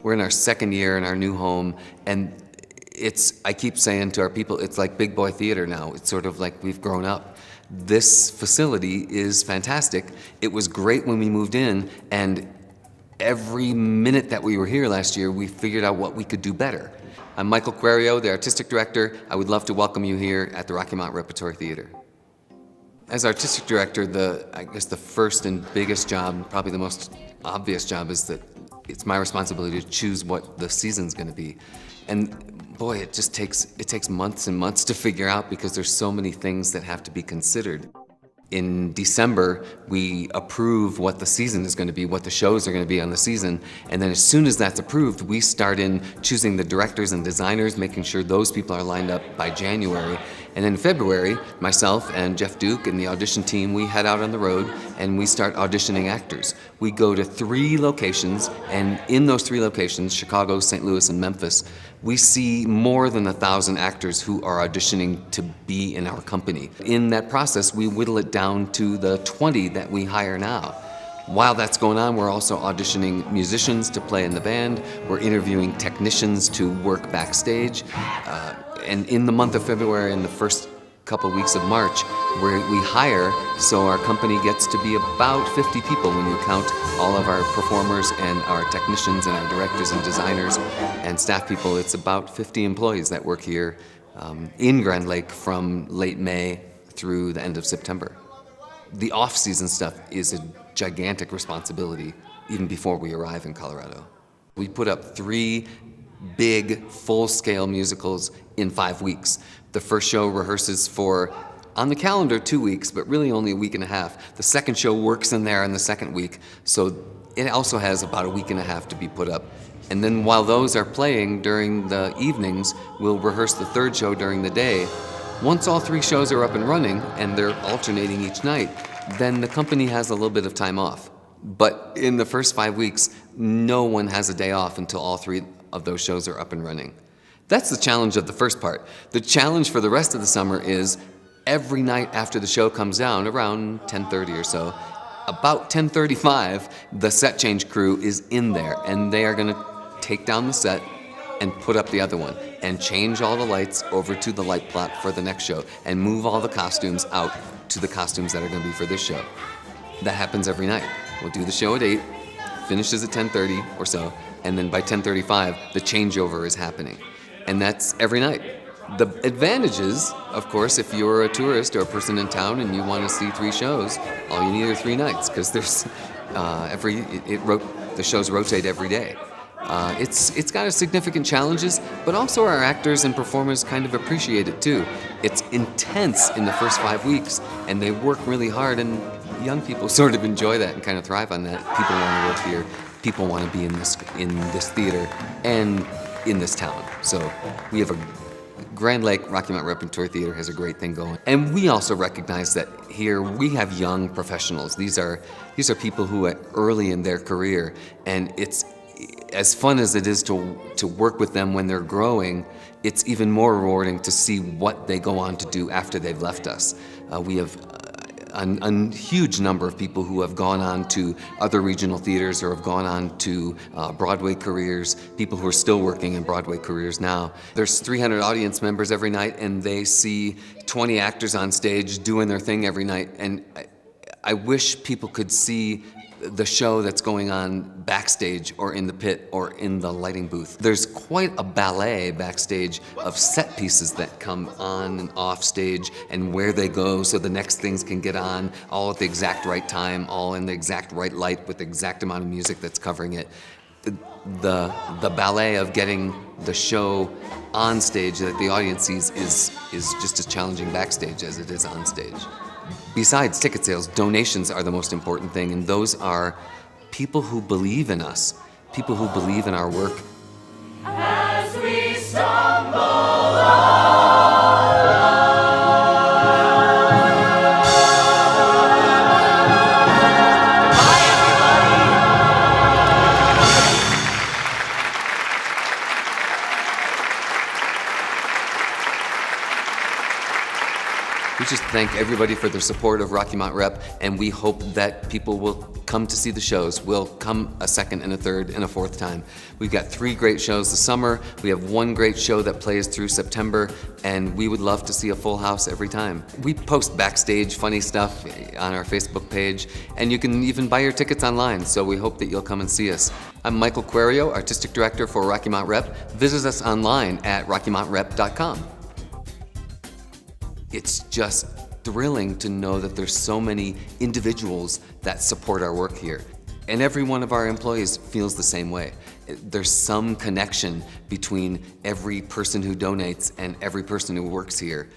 We're in our second year in our new home, and I keep saying to our people, it's like big boy theater now. It's sort of like we've grown up. This facility is fantastic. It was great when we moved in, and every minute that we were here last year, we figured out what we could do better. I'm Michael Querio, the artistic director. I would love to welcome you here at the Rocky Mount Repertory Theater. As artistic director, I guess the first and biggest job, probably the most obvious job, is that it's my responsibility to choose what the season's going to be. And boy, it takes months and months to figure out because there's so many things that have to be considered. In December, we approve what the season is going to be, what the shows are going to be on the season, and then as soon as that's approved, we start in choosing the directors and designers, making sure those people are lined up by January. And in February, myself and Jeff Duke and the audition team, we head out on the road and we start auditioning actors. We go to 3 locations, and in those 3 locations, Chicago, St. Louis, and Memphis, we see more than 1,000 actors who are auditioning to be in our company. In that process, we whittle it down to the 20 that we hire now. While that's going on, we're also auditioning musicians to play in the band. We're interviewing technicians to work backstage. And in the month of February and the first couple weeks of March, we hire, so our company gets to be about 50 people when you count all of our performers and our technicians and our directors and designers and staff people. It's about 50 employees that work here in Grand Lake from late May through the end of September. The off-season stuff is a gigantic responsibility even before we arrive in Colorado. We put up 3 big, full-scale musicals in 5 weeks. The first show rehearses for, on the calendar, 2 weeks, but really only a week and a half. The second show works in there in the second week, so it also has about a week and a half to be put up. And then while those are playing during the evenings, we'll rehearse the third show during the day. Once all 3 shows are up and running, and they're alternating each night, then the company has a little bit of time off. But in the first 5 weeks, no one has a day off until all 3 of those shows are up and running. That's the challenge of the first part. The challenge for the rest of the summer is every night after the show comes down, around 10:30 or so, about 10:35, the set change crew is in there, and they are going to take down the set and put up the other one, and change all the lights over to the light plot for the next show, and move all the costumes out to the costumes that are going to be for this show. That happens every night. We'll do the show at 8, finishes at 10:30 or so, and then by 10:35, the changeover is happening. And that's every night. The advantages, of course, if you're a tourist or a person in town and you want to see 3 shows, all you need are 3 nights, because there's the shows rotate every day. It's got its significant challenges, but also our actors and performers kind of appreciate it too. It's intense in the first 5 weeks, and they work really hard, and young people sort of enjoy that and kind of thrive on that. People want to work here. People want to be in this theater and in this town. So we have a Grand Lake Rocky Mount Repertory Theater has a great thing going. And we also recognize that here we have young professionals. These are people who are early in their career, and it's as fun as it is to work with them when they're growing, it's even more rewarding to see what they go on to do after they've left us. We have a huge number of people who have gone on to other regional theaters or have gone on to Broadway careers, people who are still working in Broadway careers now. There's 300 audience members every night, and they see 20 actors on stage doing their thing every night. And I wish people could see the show that's going on backstage or in the pit or in the lighting booth. There's quite a ballet backstage of set pieces that come on and off stage and where they go so the next things can get on all at the exact right time, all in the exact right light with the exact amount of music that's covering it. The ballet of getting the show on stage that the audience sees is just as challenging backstage as it is on stage. Besides ticket sales, donations are the most important thing, and those are people who believe in us, people who believe in our work. As we stumble along. just thank everybody for their support of Rocky Mount Rep, and we hope that people will come to see the shows. We'll come a second and a third and a fourth time. We've got 3 great shows this summer. We have 1 great show that plays through September, and we would love to see a full house every time. We post backstage funny stuff on our Facebook page, and you can even buy your tickets online, so we hope that you'll come and see us. I'm Michael Querio, Artistic Director for Rocky Mount Rep. Visit us online at rockymountRep.com. It's just thrilling to know that there's so many individuals that support our work here. And every one of our employees feels the same way. There's some connection between every person who donates and every person who works here.